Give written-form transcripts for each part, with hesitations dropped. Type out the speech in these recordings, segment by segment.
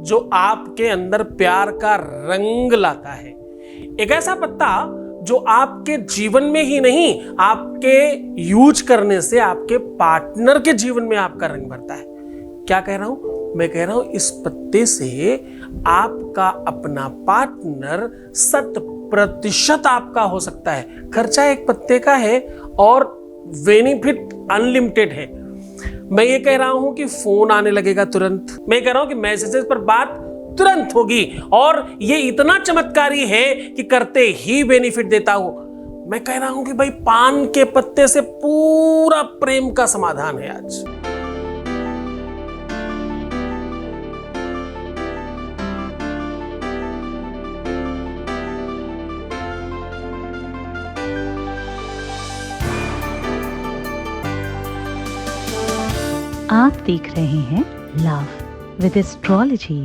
जो आपके अंदर प्यार का रंग लाता है। एक ऐसा पत्ता जो आपके जीवन में ही नहीं, आपके यूज करने से आपके पार्टनर के जीवन में आपका रंग भरता है। क्या कह रहा हूं? मैं कह रहा हूं इस पत्ते से आपका अपना पार्टनर 100% आपका हो सकता है। खर्चा एक पत्ते का है और बेनिफिट अनलिमिटेड है। मैं ये कह रहा हूं कि फोन आने लगेगा तुरंत, मैं कह रहा हूं कि मैसेजेस पर बात तुरंत होगी, और ये इतना चमत्कारी है कि करते ही बेनिफिट देता हूं। मैं कह रहा हूं कि भाई पान के पत्ते से पूरा प्रेम का समाधान है आज। आप देख रहे हैं लव विद एस्ट्रोलॉजी।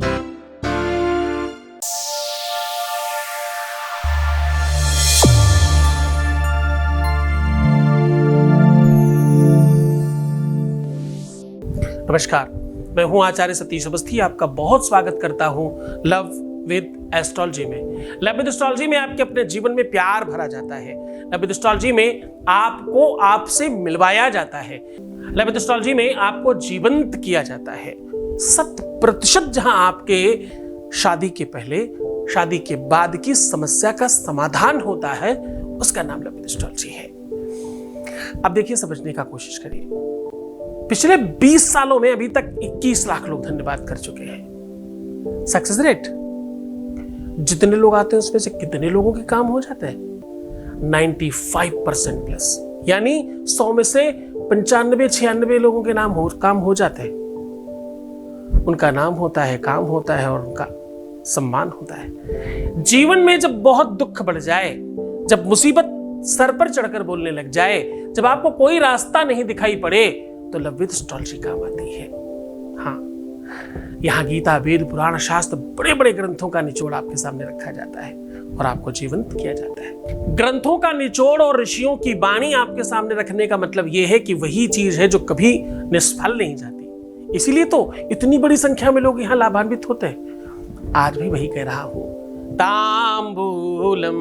नमस्कार, मैं हूं आचार्य सतीश अवस्थी। आपका बहुत स्वागत करता हूं लव विद एस्ट्रोलॉजी में। लव विद एस्ट्रोलॉजी में आपके अपने जीवन में प्यार भरा जाता है। लव विद एस्ट्रोलॉजी में आपको आपसे मिलवाया जाता है। लव विद एस्ट्रोलॉजी में आपको जीवंत किया जाता है। 100% जहां आपके शादी के पहले, शादी के बाद की समस्या का समाधान होता है, उसका नाम लव विद एस्ट्रोलॉजी है। अब देखिए, समझने का कोशिश करिए। पिछले 20 सालों में अभी तक 21 लाख लोग धन्यवाद कर चुके हैं। सक्सेस रेट, जितने लोग आते हैं उसमें से कितने लोगों के काम हो जाते हैं? 95% प्लस, यानी 100 में से 95-96 लोगों के काम हो जाते हैं। उनका नाम होता है, काम होता है और उनका सम्मान होता है। जीवन में जब बहुत दुख बढ़ जाए, जब मुसीबत सर पर चढ़कर बोलने लग जाए, जब आपको कोई रास्ता नहीं दिखाई पड़े, तो लव विद एस्ट्रोलॉजी काम आती है। हाँ, यहाँ गीता, वेद, पुराण, शास्त्र, बड़े बड़े ग्रंथों का निचोड़ आपके सामने रखा जाता है और आपको जीवंत किया जाता है। ग्रंथों का निचोड़ और ऋषियों की वाणी आपके सामने रखने का मतलब यह है कि वही चीज है जो कभी निष्फल नहीं जाती। इसीलिए तो इतनी बड़ी संख्या में लोग यहाँ लाभान्वित होते हैं। आज भी वही कह रहा हूं, तांबूलम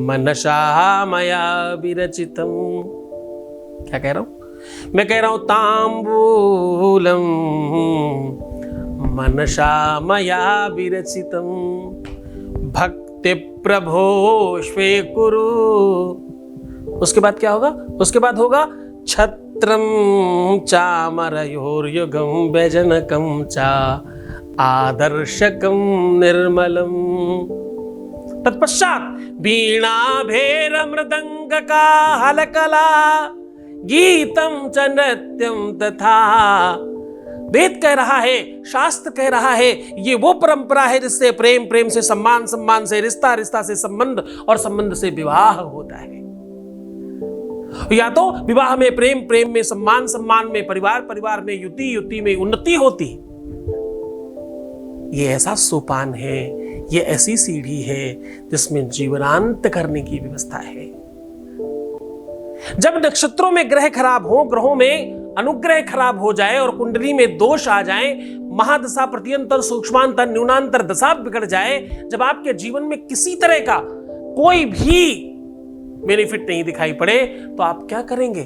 मनसा मया विरचितम। क्या कह रहा हूं? मैं कह रहा हूं तांबूलम मनसा मया विरचितम भक्ति प्रभो स्वीकुरु। उसके बाद क्या होगा? उसके बाद होगा छत्रम चामरयोर्युगम व्यजनकम चा आदर्शकम निर्मलम। तत्पश्चात वीणा भेर मृदंग का हलकला गीतम च नृत्यम तथा। वेद कह रहा है, शास्त्र कह रहा है, ये वो परंपरा है जिससे प्रेम, प्रेम से सम्मान, सम्मान से रिश्ता, रिश्ता से संबंध और संबंध से विवाह होता है। या तो विवाह में प्रेम, प्रेम में सम्मान, सम्मान में परिवार, परिवार में युति, युति में उन्नति होती। ये ऐसा सोपान है, ये ऐसी सीढ़ी है जिसमें जीवनांत करने की व्यवस्था है। जब नक्षत्रों में ग्रह खराब हो, ग्रहों में अनुग्रह खराब हो जाए और कुंडली में दोष आ जाए, महादशा, प्रत्यंतर, सूक्ष्मांतर, न्यूनांतर दशा बिगड़ जाए, जब आपके जीवन में किसी तरह का कोई भी बेनिफिट नहीं दिखाई पड़े, तो आप क्या करेंगे?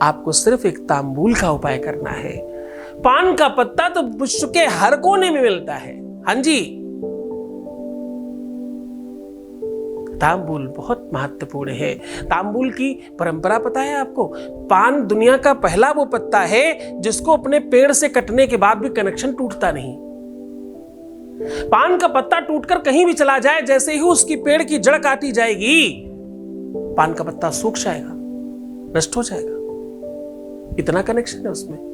आपको सिर्फ एक तांबूल का उपाय करना है। पान का पत्ता तो विश्व के हर कोने में मिलता है। हाँ जी, तांबूल बहुत महत्वपूर्ण है। तांबूल की परंपरा पता है आपको? पान दुनिया का पहला वो पत्ता है जिसको अपने पेड़ से कटने के बाद भी कनेक्शन टूटता नहीं। पान का पत्ता टूटकर कहीं भी चला जाए, जैसे ही उसकी पेड़ की जड़ काटी जाएगी, पान का पत्ता सूख जाएगा, नष्ट हो जाएगा। इतना कनेक्शन है उसमें।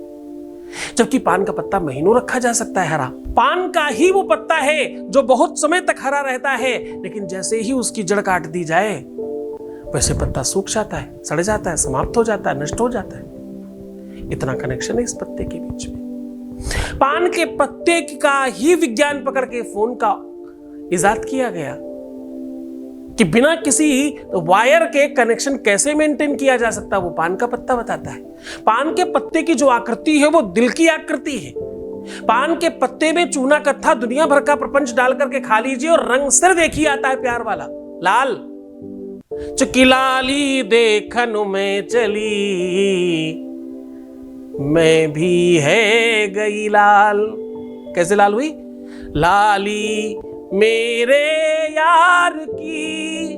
जबकि पान का पत्ता महीनों रखा जा सकता है हरा। पान का ही वो पत्ता है जो बहुत समय तक हरा रहता है, लेकिन जैसे ही उसकी जड़ काट दी जाए, वैसे पत्ता सूख जाता है, सड़ जाता है, समाप्त हो जाता है, नष्ट हो जाता है। इतना कनेक्शन है इस पत्ते के बीच में। पान के पत्ते का ही विज्ञान पकड़ के फोन का इजाद किया गया कि बिना किसी वायर के कनेक्शन कैसे मेंटेन किया जा सकता, वो पान का पत्ता बताता है। पान के पत्ते की जो आकृति है वो दिल की आकृति है। पान के पत्ते में चूना कत्था दुनिया भर का प्रपंच डाल करके खा लीजिए और रंग सिर देखिए आता है प्यार वाला लाल। चुकी लाली देखन में चली, मैं भी है गई लाल। कैसे लाल हुई? लाली मेरे यार की,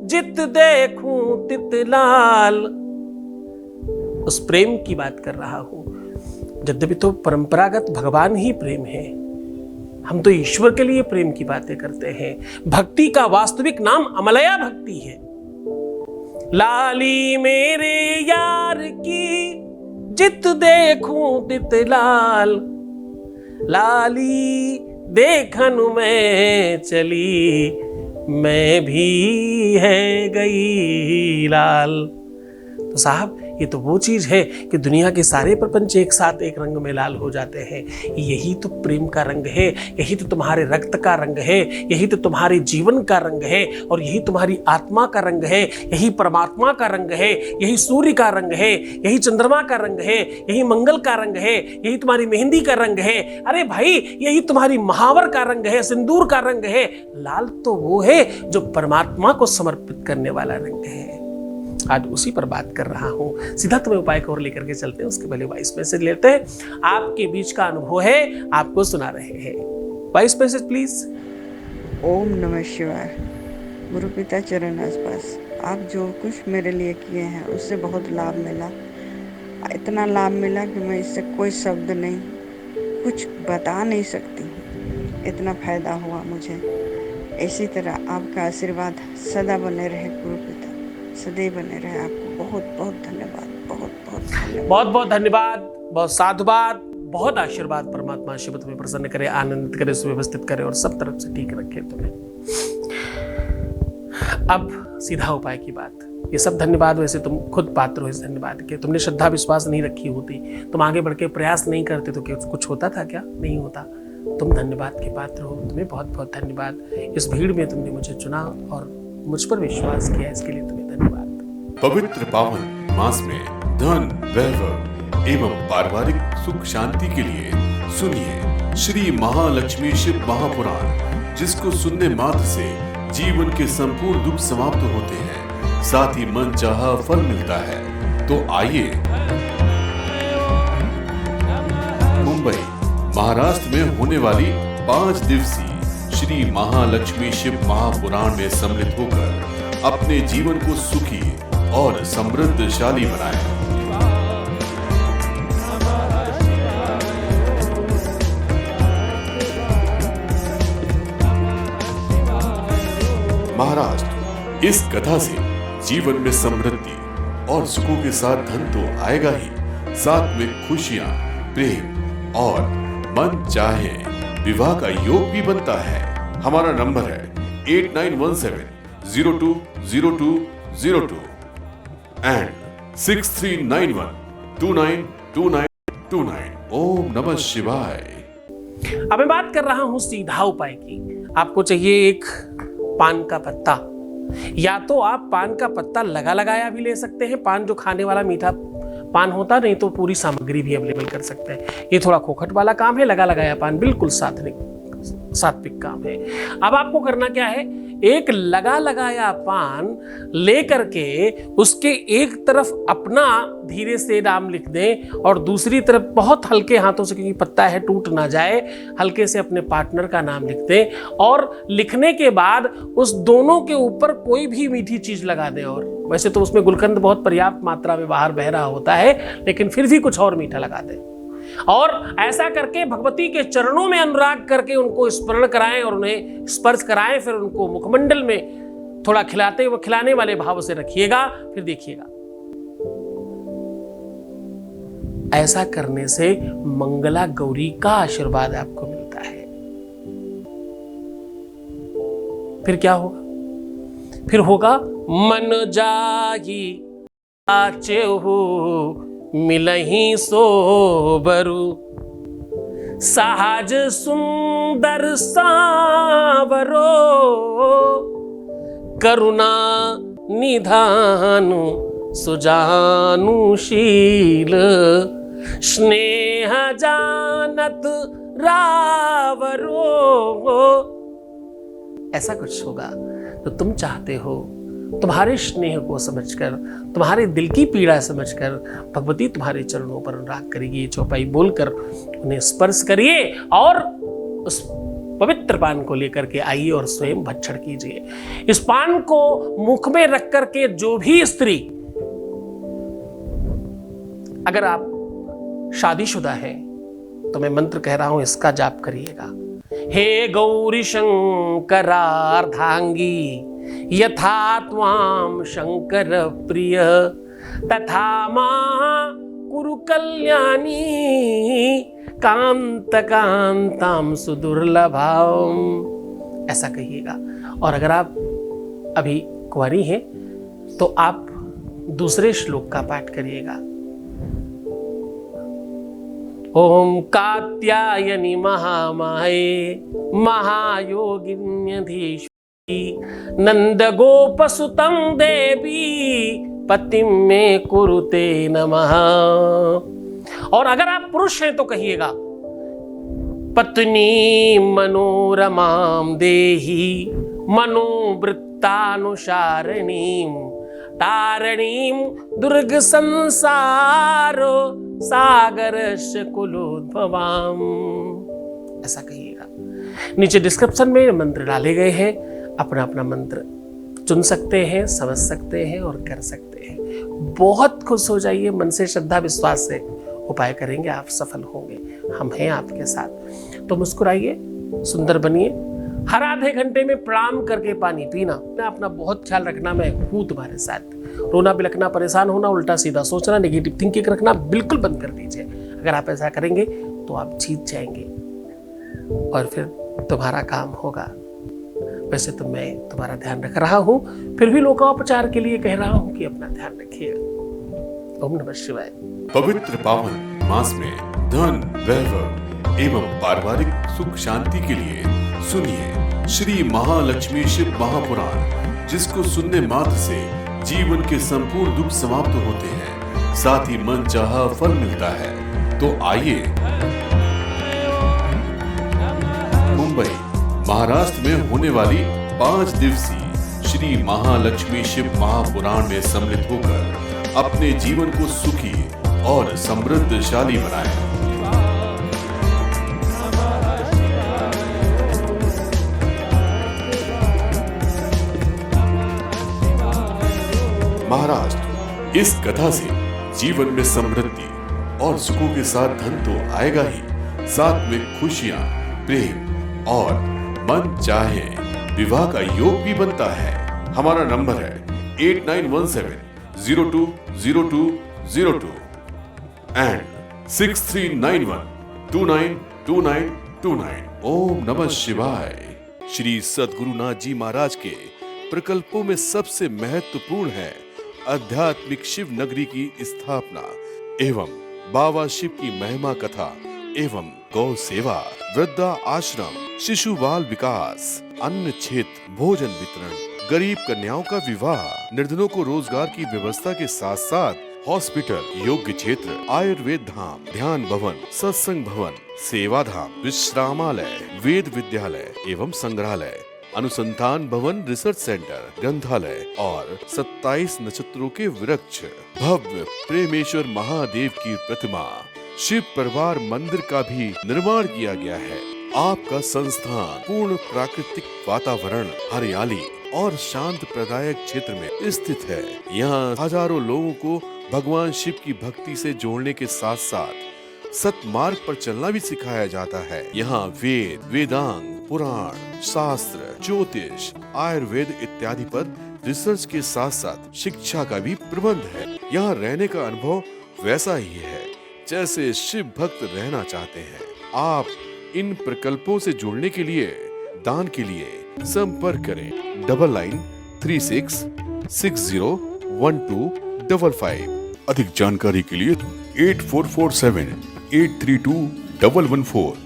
जित देखूं तित लाल। उस प्रेम की बात कर रहा हूं। यद्यपि तो परंपरागत भगवान ही प्रेम है, हम तो ईश्वर के लिए प्रेम की बातें करते हैं। भक्ति का वास्तविक नाम अमलया भक्ति है। लाली मेरे यार की, जित देखूं तित लाल। लाली देखन में चली, मैं भी है गई लाल। तो साहब ये तो वो चीज है कि दुनिया के सारे प्रपंच एक साथ एक रंग में लाल हो जाते हैं। यही तो प्रेम का रंग है, यही तो तुम्हारे रक्त का रंग है, यही तो तुम्हारे जीवन का रंग है, और यही तुम्हारी आत्मा का रंग है, यही परमात्मा का रंग है, यही सूर्य का रंग है, यही चंद्रमा का रंग है, यही मंगल का रंग है, यही तुम्हारी मेहंदी का रंग है। अरे भाई यही तुम्हारी महावर का रंग है, सिंदूर का रंग है। लाल तो वो है जो परमात्मा को समर्पित करने वाला रंग है। आज उसी पर बात कर रहा हूं। सीधा तुम्हें उपाय को और लेकर के चलते हैं, उसके पहले वॉइस मैसेज लेते हैं। आपके बीच का अनुभव है, आपको सुना रहे हैं। Voice message please. ओम नमः शिवाय। गुरु पिता चरण आसपास, आप जो कुछ मेरे लिए किए हैं उससे बहुत लाभ मिला। इतना लाभ मिला कि मैं इससे कोई शब्द नहीं, कुछ बता नहीं सकती हूँ। इतना फायदा हुआ मुझे। इसी तरह आपका आशीर्वाद सदा बने रहे गुरु पिता, सदैव बने रहे। आपको बहुत बहुत धन्यवाद, बहुत बहुत धन्यवाद। बहुत बहुत धन्यवाद, बहुत साधुवाद, बहुत आशीर्वाद। परमात्मा शिव तुम्हें प्रसन्न करे, आनंदित करे, सुव्यवस्थित करे और सब तरफ से ठीक रखे तुम्हें। अब सीधा उपाय की बात। ये सब धन्यवाद वैसे तुम खुद पात्र हो इस धन्यवाद के। तुमने श्रद्धा विश्वास नहीं रखी होती, तुम आगे बढ़ के प्रयास नहीं करते तो कुछ होता था क्या? नहीं होता। तुम धन्यवाद के पात्र हो, तुम्हें बहुत बहुत धन्यवाद। इस भीड़ में तुमने मुझे चुना और मुझ पर विश्वास किया, इसके लिए तुम्हें धन्यवाद। पवित्र पावन मास में धन वैभव एवं पारिवारिक सुख शांति के लिए सुनिए श्री महालक्ष्मी शिव महापुराण, जिसको सुनने मात्र से जीवन के संपूर्ण दुख समाप्त होते हैं, साथ ही मन चाहा फल मिलता है। तो आइए मुंबई महाराष्ट्र में होने वाली 5 दिवसीय श्री महालक्ष्मी शिव महापुराण में सम्मिलित होकर अपने जीवन को सुखी और समृद्धशाली बनाएं। महाराष्ट्र, इस कथा से जीवन में समृद्धि और सुखों के साथ धन तो आएगा ही, साथ में खुशियां, प्रेम और मन चाहे विवाह का योग भी बनता है। हमारा नंबर है 8917020202 and 6391292929। ओम नमः शिवाय। अब मैं बात कर रहा हूं सीधा उपाय की। आपको चाहिए एक पान का पत्ता, या तो आप पान का पत्ता लगाया भी ले सकते हैं, पान जो खाने वाला मीठा पान होता, नहीं तो पूरी सामग्री भी अवेलेबल कर सकते हैं। ये थोड़ा खोखट वाला काम है, लगाया पान बिल्कुल सात्विक काम है। अब आपको करना क्या है, एक लगाया पान लेकर के उसके एक तरफ अपना धीरे से नाम लिख दें और दूसरी तरफ बहुत हल्के हाथों से, क्योंकि पत्ता है टूट ना जाए, हल्के से अपने पार्टनर का नाम लिख दें। और लिखने के बाद उस दोनों के ऊपर कोई भी मीठी चीज लगा दें। और वैसे तो उसमें गुलकंद बहुत पर्याप्त मात्रा में बाहर बह रहा होता है, लेकिन फिर भी कुछ और मीठा लगा दें। और ऐसा करके भगवती के चरणों में अनुराग करके उनको स्मरण कराएं और उन्हें स्पर्श कराएं। फिर उनको मुखमंडल में थोड़ा खिलाने वाले भाव से रखिएगा। फिर देखिएगा, ऐसा करने से मंगला गौरी का आशीर्वाद आपको मिलता है। फिर क्या होगा? फिर होगा मन जाही आचेहु मिलही सोबरु, सहज सुंदर सावरो, करुणा निधानु सुजानुशील, स्नेह जानत रावरो। ऐसा कुछ होगा तो तुम चाहते हो, तुम्हारे स्नेह को समझकर, तुम्हारे दिल की पीड़ा समझकर भगवती तुम्हारे चरणों पर अनुराग करेगी। ये चौपाई बोलकर उन्हें स्पर्श करिए और उस पवित्र पान को लेकर के आइए और स्वयं भक्षण कीजिए। इस पान को मुख में रख करके जो भी स्त्री, अगर आप शादीशुदा हैं तो मैं मंत्र कह रहा हूं, इसका जाप करिएगा। हे गौरी शंकरार्धांगी यथा त्वां शंकर प्रिय तथा मां कुरु कल्याणी कांत कांताम सुदुर्लभाम। ऐसा कहिएगा। और अगर आप अभी कुंवारी हैं तो आप दूसरे श्लोक का पाठ करिएगा। ओम कात्यायनी महामाये महायोगिन्यधीश्वरी नंद गोपसुतं देवी पतिं मे कुरुते नमः। और अगर आप पुरुष हैं तो कहिएगा, पत्नी मनोरमां देहि मनोवृत्तानुसारिणीं तारिणीं दुर्ग संसारो सागरस्य कुलोद्भवाम। ऐसा कहिएगा। नीचे डिस्क्रिप्शन में मंत्र डाले गए हैं, अपना अपना मंत्र चुन सकते हैं, समझ सकते हैं और कर सकते हैं। बहुत खुश हो जाइए, मन से श्रद्धा विश्वास से उपाय करेंगे, आप सफल होंगे। हम हैं आपके साथ। तो मुस्कुराइए, सुंदर बनिए। हर आधे घंटे में प्रणाम करके पानी पीना। अपना बहुत ख्याल रखना, मैं हूं तुम्हारे साथ। रोना बिलखना, परेशान होना, उल्टा सीधा सोचना, नेगेटिव थिंकिंग रखना बिल्कुल बंद कर दीजिए। अगर आप ऐसा करेंगे तो आप जीत जाएंगे और फिर तुम्हारा काम होगा। वैसे तो मैं तुम्हारा ध्यान रख रहा हूं, फिर भी लोकोपचार के लिए कह रहा हूं कि अपना ध्यान रखिएगा। ओम नमः शिवाय। पवित्र पावन मास में धन, वैभव एवं पारिवारिक सुख शांति के लिए सुनिए श्री महालक्ष्मी शिव महापुराण, जिसको सुनने मात्र से जीवन के संपूर्ण दुख समाप्त होते हैं, साथ ही मन चाहा फल मिलता है। तो आइए मुंबई महाराष्ट्र में होने वाली 5 दिवसीय श्री महालक्ष्मी शिव महापुराण में सम्मिलित होकर अपने जीवन को सुखी और समृद्धशाली बनाएं। महाराष्ट्र, इस कथा से जीवन में समृद्धि और सुखों के साथ धन तो आएगा ही, साथ में खुशियां, प्रेम और मन चाहे विवाह का योग भी बनता है। हमारा नंबर है 8917020202 एंड 6391292929। ओम नमः शिवाय। श्री सद्गुरुनाथ जी महाराज के प्रकल्पों में सबसे महत्वपूर्ण है आध्यात्मिक शिव नगरी की स्थापना एवं बाबा शिव की महिमा कथा एवं गौ सेवा, वृद्धा आश्रम, शिशु बाल विकास, अन्न क्षेत्र, भोजन वितरण, गरीब कन्याओं का विवाह, निर्धनों को रोजगार की व्यवस्था के साथ साथ हॉस्पिटल, योग्य क्षेत्र, आयुर्वेद धाम, ध्यान भवन, सत्संग भवन, सेवा धाम, विश्रामालय, वेद विद्यालय एवं संग्रहालय, अनुसंधान भवन, रिसर्च सेंटर, ग्रंथालय और 27 नक्षत्रों के वृक्ष, भव्य प्रेमेश्वर महादेव की प्रतिमा, शिव परिवार मंदिर का भी निर्माण किया गया है। आपका संस्थान पूर्ण प्राकृतिक वातावरण, हरियाली और शांत प्रदायक क्षेत्र में स्थित है। यहाँ हजारों लोगों को भगवान शिव की भक्ति से जोड़ने के साथ साथ सतमार्ग पर चलना भी सिखाया जाता है। यहाँ वेद, वेदांग, पुराण, शास्त्र, ज्योतिष, आयुर्वेद इत्यादि पर रिसर्च के साथ साथ शिक्षा का भी प्रबंध है। यहाँ रहने का अनुभव वैसा ही है जैसे शिव भक्त रहना चाहते हैं। आप इन प्रकल्पों से जुड़ने के लिए, दान के लिए संपर्क करें 9936601255। अधिक जानकारी के लिए 8447832114